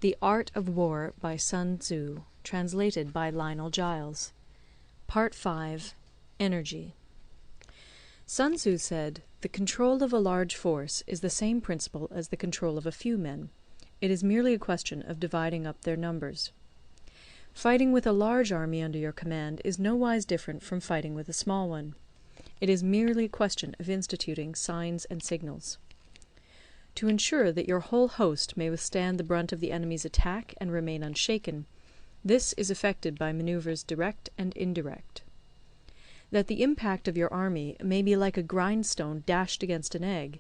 The Art of War by Sun Tzu, translated by Lionel Giles. Part 5. Energy. Sun Tzu said, "The control of a large force is the same principle as the control of a few men. It is merely a question of dividing up their numbers." Fighting with a large army under your command is nowise different from fighting with a small one. It is merely a question of instituting signs and signals. To ensure that your whole host may withstand the brunt of the enemy's attack and remain unshaken, this is effected by manoeuvres direct and indirect. That the impact of your army may be like a grindstone dashed against an egg,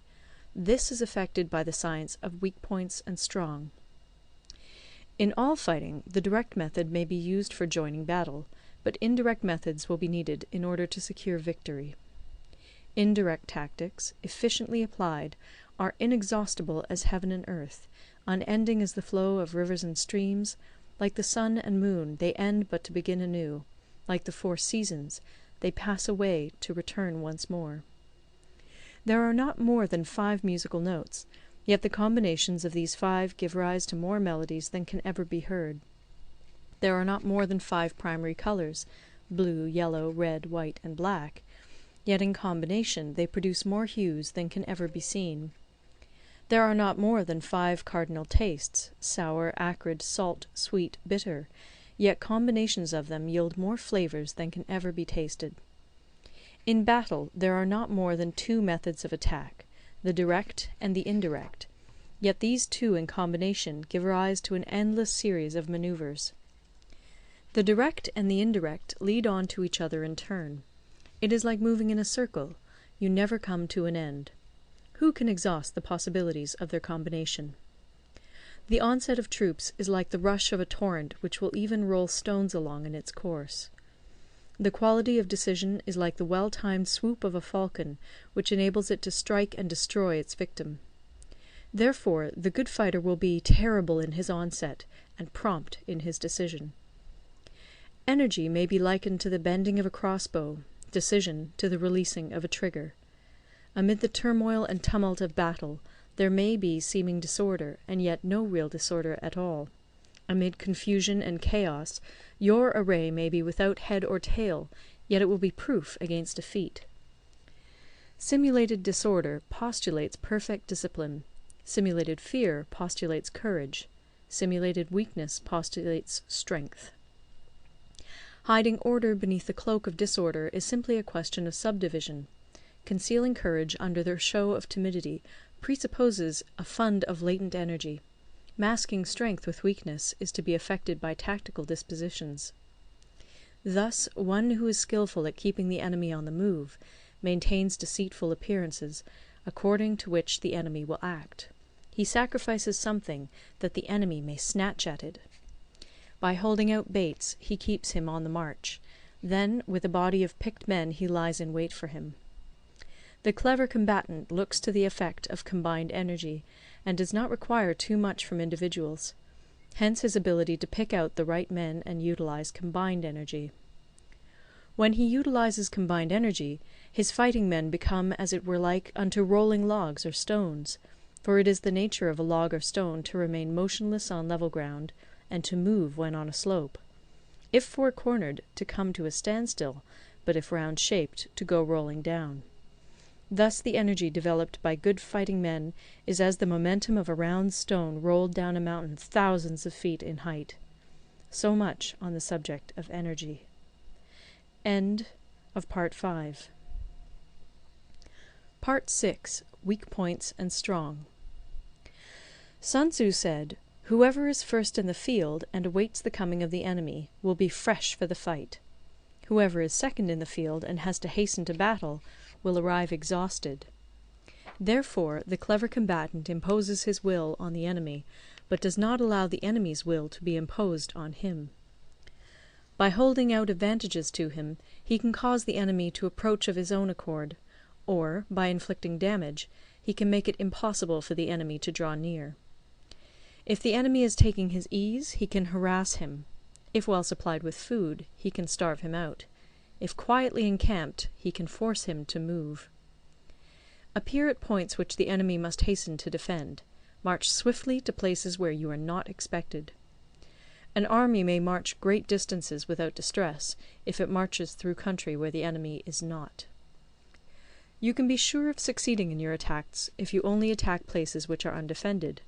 this is effected by the science of weak points and strong. In all fighting, the direct method may be used for joining battle, but indirect methods will be needed in order to secure victory. Indirect tactics, efficiently applied, are inexhaustible as heaven and earth, unending as the flow of rivers and streams. Like the sun and moon, they end but to begin anew. Like the 4 seasons, they pass away to return once more. There are not more than 5 musical notes, yet the combinations of these 5 give rise to more melodies than can ever be heard. There are not more than 5 primary colours, blue, yellow, red, white, and black, yet in combination they produce more hues than can ever be seen. There are not more than 5 cardinal tastes, sour, acrid, salt, sweet, bitter, yet combinations of them yield more flavours than can ever be tasted. In battle there are not more than 2 methods of attack, the direct and the indirect, yet these 2 in combination give rise to an endless series of manoeuvres. The direct and the indirect lead on to each other in turn. It is like moving in a circle, you never come to an end. Who can exhaust the possibilities of their combination? The onset of troops is like the rush of a torrent which will even roll stones along in its course. The quality of decision is like the well-timed swoop of a falcon, which enables it to strike and destroy its victim. Therefore, the good fighter will be terrible in his onset, and prompt in his decision. Energy may be likened to the bending of a crossbow, decision to the releasing of a trigger. Amid the turmoil and tumult of battle, there may be seeming disorder, and yet no real disorder at all. Amid confusion and chaos, your array may be without head or tail, yet it will be proof against defeat. Simulated disorder postulates perfect discipline. Simulated fear postulates courage. Simulated weakness postulates strength. Hiding order beneath the cloak of disorder is simply a question of subdivision. Concealing courage under the show of timidity presupposes a fund of latent energy. Masking strength with weakness is to be effected by tactical dispositions. Thus, one who is skilful at keeping the enemy on the move maintains deceitful appearances, according to which the enemy will act. He sacrifices something that the enemy may snatch at it. By holding out baits, he keeps him on the march. Then, with a body of picked men, he lies in wait for him. The clever combatant looks to the effect of combined energy, and does not require too much from individuals. Hence his ability to pick out the right men and utilize combined energy. When he utilizes combined energy, his fighting men become as it were like unto rolling logs or stones, for it is the nature of a log or stone to remain motionless on level ground, and to move when on a slope. If four-cornered, to come to a standstill, but if round-shaped, to go rolling down. Thus the energy developed by good fighting men is as the momentum of a round stone rolled down a mountain thousands of feet in height. So much on the subject of energy. End of Part 5. Part 6. Weak Points and Strong. Sun Tzu said, "Whoever is first in the field and awaits the coming of the enemy will be fresh for the fight. Whoever is second in the field and has to hasten to battle will arrive exhausted." Therefore the clever combatant imposes his will on the enemy, but does not allow the enemy's will to be imposed on him. By holding out advantages to him, he can cause the enemy to approach of his own accord, or, by inflicting damage, he can make it impossible for the enemy to draw near. If the enemy is taking his ease, he can harass him. If well supplied with food, he can starve him out. If quietly encamped, he can force him to move. Appear at points which the enemy must hasten to defend. March swiftly to places where you are not expected. An army may march great distances without distress, if it marches through country where the enemy is not. You can be sure of succeeding in your attacks if you only attack places which are undefended.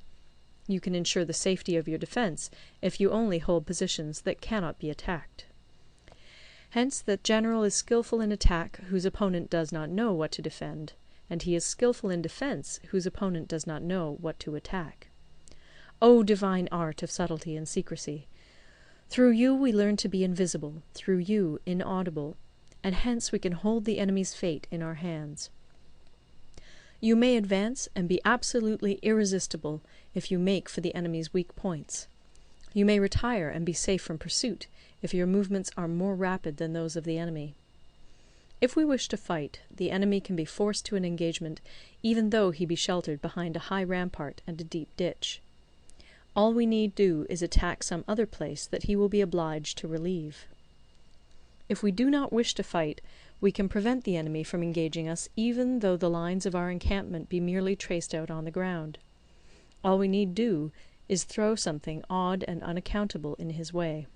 You can ensure the safety of your defence if you only hold positions that cannot be attacked. Hence that general is skilful in attack whose opponent does not know what to defend, and he is skilful in defence whose opponent does not know what to attack. O divine art of subtlety and secrecy! Through you we learn to be invisible, through you inaudible, and hence we can hold the enemy's fate in our hands. You may advance and be absolutely irresistible if you make for the enemy's weak points. You may retire and be safe from pursuit if your movements are more rapid than those of the enemy. If we wish to fight, the enemy can be forced to an engagement even though he be sheltered behind a high rampart and a deep ditch. All we need do is attack some other place that he will be obliged to relieve. If we do not wish to fight, we can prevent the enemy from engaging us even though the lines of our encampment be merely traced out on the ground. All we need do is throw something odd and unaccountable in his way.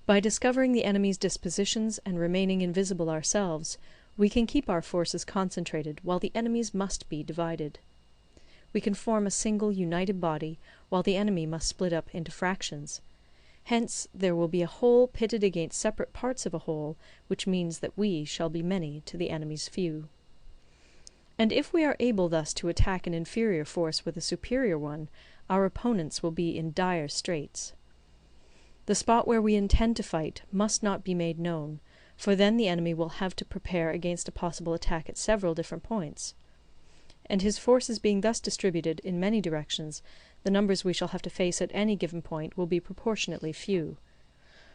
By discovering the enemy's dispositions and remaining invisible ourselves, we can keep our forces concentrated while the enemy's must be divided. We can form a single united body while the enemy must split up into fractions. Hence there will be a whole pitted against separate parts of a whole, which means that we shall be many to the enemy's few. And if we are able thus to attack an inferior force with a superior one, our opponents will be in dire straits. The spot where we intend to fight must not be made known, for then the enemy will have to prepare against a possible attack at several different points. And his forces being thus distributed in many directions, the numbers we shall have to face at any given point will be proportionately few.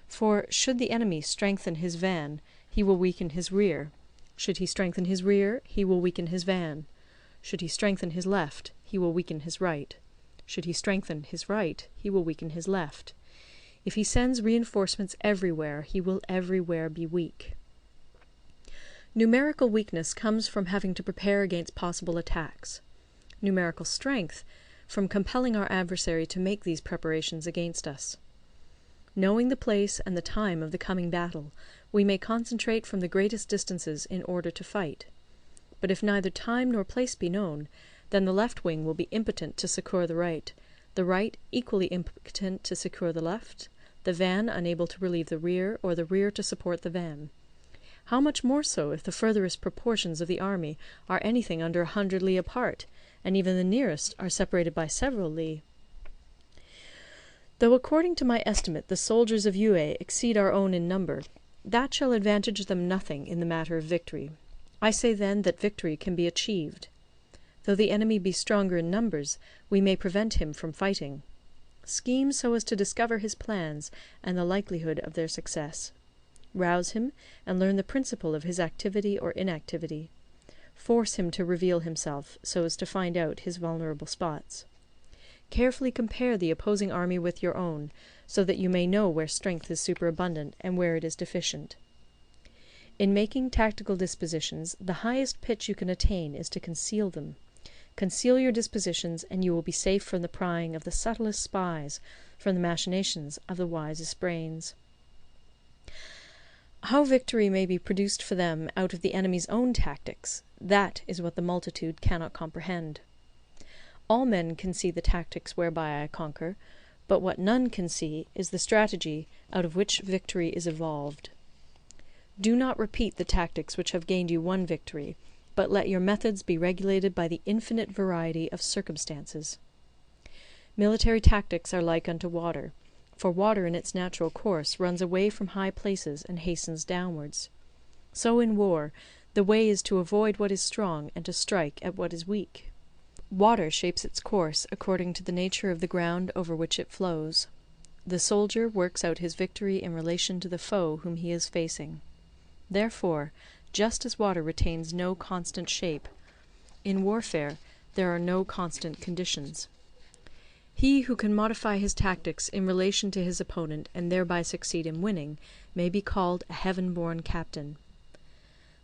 For should the enemy strengthen his van, he will weaken his rear. Should he strengthen his rear, he will weaken his van. Should he strengthen his left, he will weaken his right. Should he strengthen his right, he will weaken his left. If he sends reinforcements everywhere, he will everywhere be weak. Numerical weakness comes from having to prepare against possible attacks. Numerical strength from compelling our adversary to make these preparations against us. Knowing the place and the time of the coming battle, we may concentrate from the greatest distances in order to fight. But if neither time nor place be known, then the left wing will be impotent to succour the right equally impotent to succour the left, the van unable to relieve the rear, or the rear to support the van. How much more so if the furthest proportions of the army are anything under 100 li apart, and even the nearest are separated by several li? Though according to my estimate the soldiers of Yue exceed our own in number, that shall advantage them nothing in the matter of victory. I say then that victory can be achieved. Though the enemy be stronger in numbers, we may prevent him from fighting. Scheme so as to discover his plans and the likelihood of their success. Rouse him, and learn the principle of his activity or inactivity. Force him to reveal himself, so as to find out his vulnerable spots. Carefully compare the opposing army with your own, so that you may know where strength is superabundant and where it is deficient. In making tactical dispositions, the highest pitch you can attain is to conceal them. Conceal your dispositions, and you will be safe from the prying of the subtlest spies, from the machinations of the wisest brains. How victory may be produced for them out of the enemy's own tactics, that is what the multitude cannot comprehend. All men can see the tactics whereby I conquer, but what none can see is the strategy out of which victory is evolved. Do not repeat the tactics which have gained you one victory, but let your methods be regulated by the infinite variety of circumstances. Military tactics are like unto water, for water in its natural course runs away from high places and hastens downwards. So in war, the way is to avoid what is strong and to strike at what is weak. Water shapes its course according to the nature of the ground over which it flows. The soldier works out his victory in relation to the foe whom he is facing. Therefore, just as water retains no constant shape, in warfare there are no constant conditions. He who can modify his tactics in relation to his opponent and thereby succeed in winning may be called a heaven-born captain.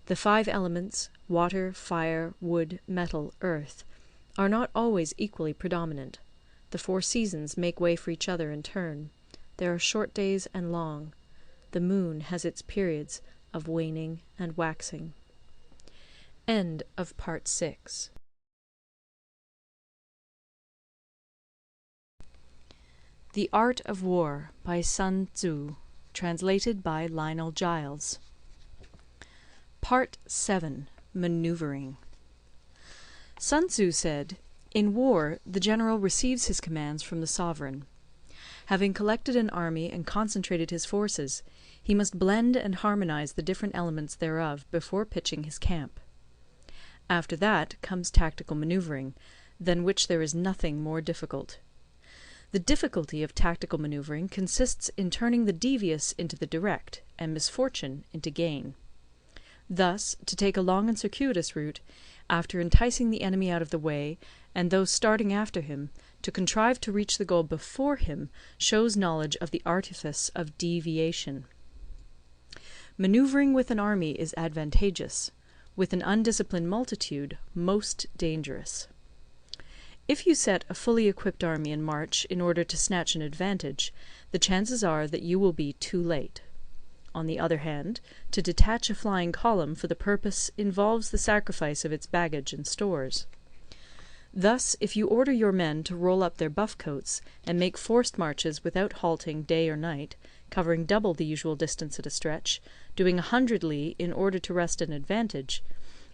The 5 elements, water, fire, wood, metal, earth, are not always equally predominant. The 4 seasons make way for each other in turn. There are short days and long. The moon has its periods of waning and waxing. End of Part 6. The Art of War by Sun Tzu, translated by Lionel Giles. Part 7. Maneuvering. Sun Tzu said, "In war, the general receives his commands from the sovereign. Having collected an army and concentrated his forces, he must blend and harmonize the different elements thereof before pitching his camp. After that comes tactical maneuvering, than which there is nothing more difficult. The difficulty of tactical maneuvering consists in turning the devious into the direct, and misfortune into gain. Thus, to take a long and circuitous route, after enticing the enemy out of the way, and those starting after him, to contrive to reach the goal before him, shows knowledge of the artifice of deviation. Maneuvering with an army is advantageous; with an undisciplined multitude, most dangerous. If you set a fully equipped army in march in order to snatch an advantage, the chances are that you will be too late. On the other hand, to detach a flying column for the purpose involves the sacrifice of its baggage and stores. Thus, if you order your men to roll up their buff coats, and make forced marches without halting day or night, covering double the usual distance at a stretch, doing 100 li in order to wrest an advantage,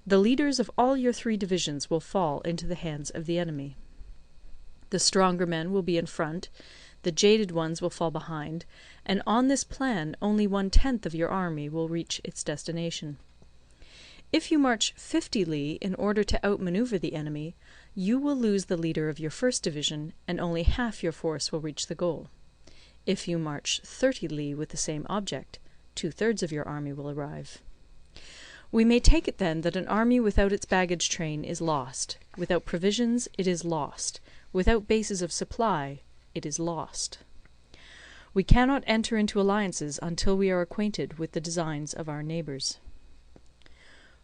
the leaders of all your 3 divisions will fall into the hands of the enemy. The stronger men will be in front, the jaded ones will fall behind, and on this plan only 1/10 of your army will reach its destination. If you march 50 li in order to outmanoeuvre the enemy, you will lose the leader of your first division, and only half your force will reach the goal. If you march 30 li with the same object, 2/3 of your army will arrive. We may take it then that an army without its baggage train is lost; without provisions, it is lost; without bases of supply, it is lost. We cannot enter into alliances until we are acquainted with the designs of our neighbours.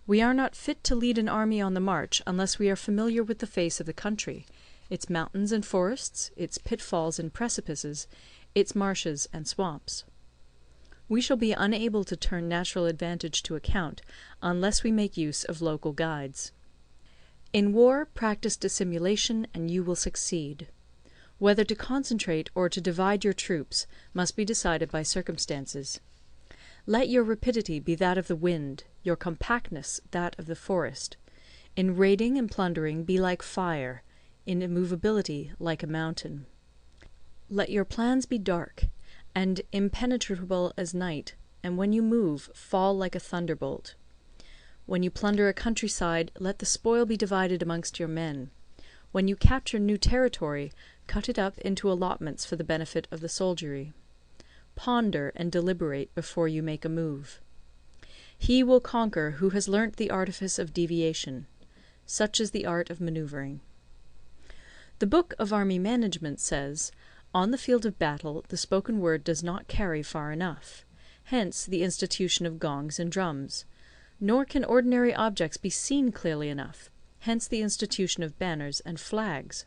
We are not fit to lead an army on the march unless we are familiar with the face of the country, its mountains and forests, its pitfalls and precipices, its marshes and swamps. We shall be unable to turn natural advantage to account unless we make use of local guides. In war, practice dissimulation, and you will succeed. Whether to concentrate or to divide your troops must be decided by circumstances. Let your rapidity be that of the wind, your compactness that of the forest. In raiding and plundering be like fire, in immovability like a mountain. Let your plans be dark, and impenetrable as night, and when you move, fall like a thunderbolt. When you plunder a countryside, let the spoil be divided amongst your men. When you capture new territory, cut it up into allotments for the benefit of the soldiery. Ponder and deliberate before you make a move. He will conquer who has learnt the artifice of deviation. Such is the art of manoeuvring. The Book of Army Management says, "On the field of battle the spoken word does not carry far enough. Hence the institution of gongs and drums. Nor can ordinary objects be seen clearly enough. Hence the institution of banners and flags.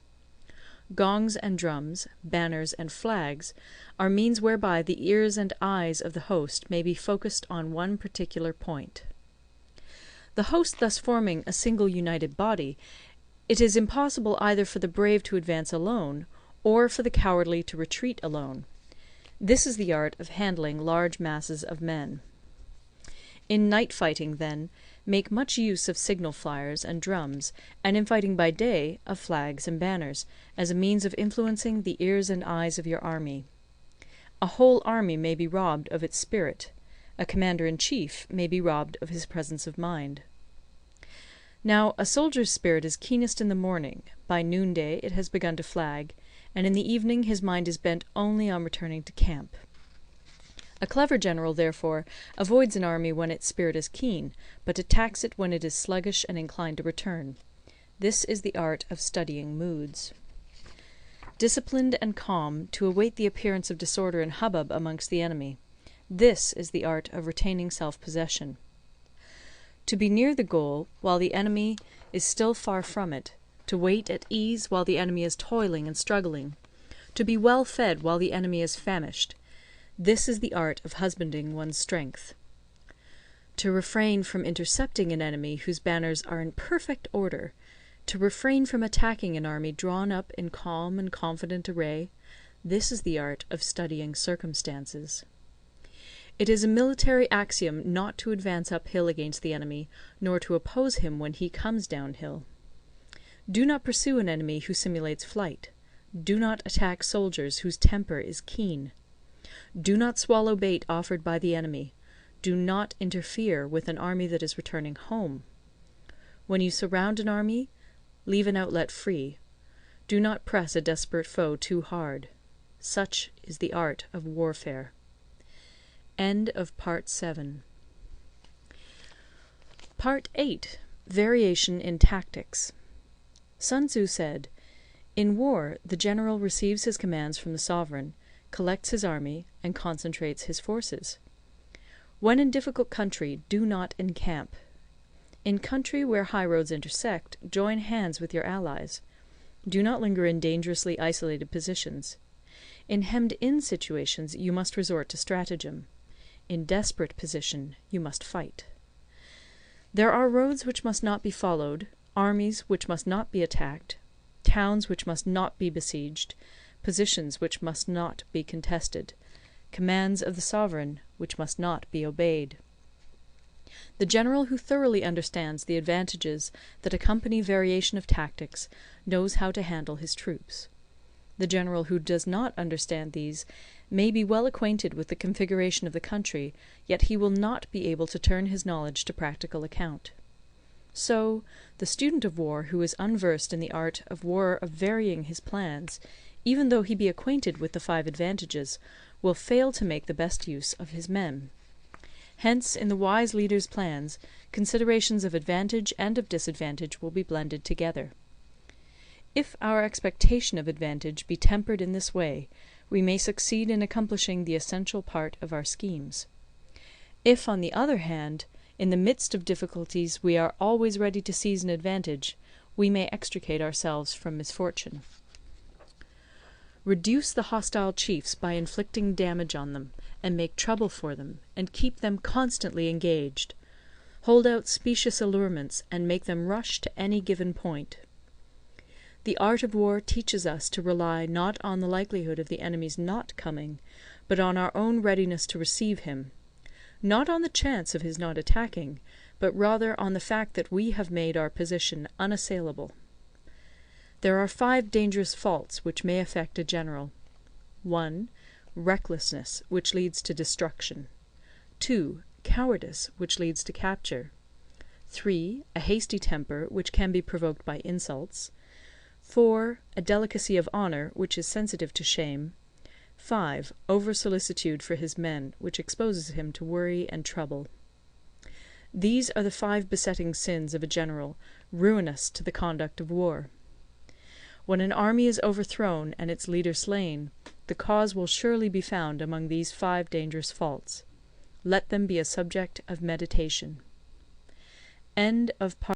Gongs and drums, banners and flags, are means whereby the ears and eyes of the host may be focused on one particular point. The host thus forming a single united body, it is impossible either for the brave to advance alone, or for the cowardly to retreat alone. This is the art of handling large masses of men. In night fighting, then, make much use of signal flyers and drums, and in fighting by day, of flags and banners, as a means of influencing the ears and eyes of your army. A whole army may be robbed of its spirit. A commander-in-chief may be robbed of his presence of mind. Now, a soldier's spirit is keenest in the morning; by noonday it has begun to flag, and in the evening his mind is bent only on returning to camp. A clever general, therefore, avoids an army when its spirit is keen, but attacks it when it is sluggish and inclined to return. This is the art of studying moods. Disciplined and calm, to await the appearance of disorder and hubbub amongst the enemy. This is the art of retaining self-possession. To be near the goal, while the enemy is still far from it, to wait at ease while the enemy is toiling and struggling, to be well fed while the enemy is famished. This is the art of husbanding one's strength. To refrain from intercepting an enemy whose banners are in perfect order, to refrain from attacking an army drawn up in calm and confident array, this is the art of studying circumstances. It is a military axiom not to advance uphill against the enemy, nor to oppose him when he comes downhill. Do not pursue an enemy who simulates flight. Do not attack soldiers whose temper is keen. Do not swallow bait offered by the enemy. Do not interfere with an army that is returning home. When you surround an army, leave an outlet free. Do not press a desperate foe too hard. Such is the art of warfare. End of Part 7. Part 8. Variation in Tactics. Sun Tzu said, "In war, the general receives his commands from the sovereign, collects his army, and concentrates his forces. When in difficult country, do not encamp. In country where high roads intersect, join hands with your allies. Do not linger in dangerously isolated positions. In hemmed-in situations, you must resort to stratagem. In desperate position, you must fight. There are roads which must not be followed, armies which must not be attacked, towns which must not be besieged, positions which must not be contested, commands of the sovereign which must not be obeyed." The general who thoroughly understands the advantages that accompany variation of tactics knows how to handle his troops. The general who does not understand these may be well acquainted with the configuration of the country, yet he will not be able to turn his knowledge to practical account. So, the student of war who is unversed in the art of war of varying his plans, even though he be acquainted with the 5 advantages, will fail to make the best use of his men. Hence, in the wise leader's plans, considerations of advantage and of disadvantage will be blended together. If our expectation of advantage be tempered in this way, we may succeed in accomplishing the essential part of our schemes. If, on the other hand, in the midst of difficulties we are always ready to seize an advantage, we may extricate ourselves from misfortune. Reduce the hostile chiefs by inflicting damage on them, and make trouble for them, and keep them constantly engaged. Hold out specious allurements, and make them rush to any given point. The art of war teaches us to rely not on the likelihood of the enemy's not coming, but on our own readiness to receive him; not on the chance of his not attacking, but rather on the fact that we have made our position unassailable. There are 5 dangerous faults which may affect a general. 1. Recklessness, which leads to destruction. 2. Cowardice, which leads to capture. 3. A hasty temper, which can be provoked by insults. 4. A delicacy of honour, which is sensitive to shame. 5. Over-solicitude for his men, which exposes him to worry and trouble. These are the 5 besetting sins of a general, ruinous to the conduct of war. When an army is overthrown and its leader slain, the cause will surely be found among these 5 dangerous faults. Let them be a subject of meditation. End of part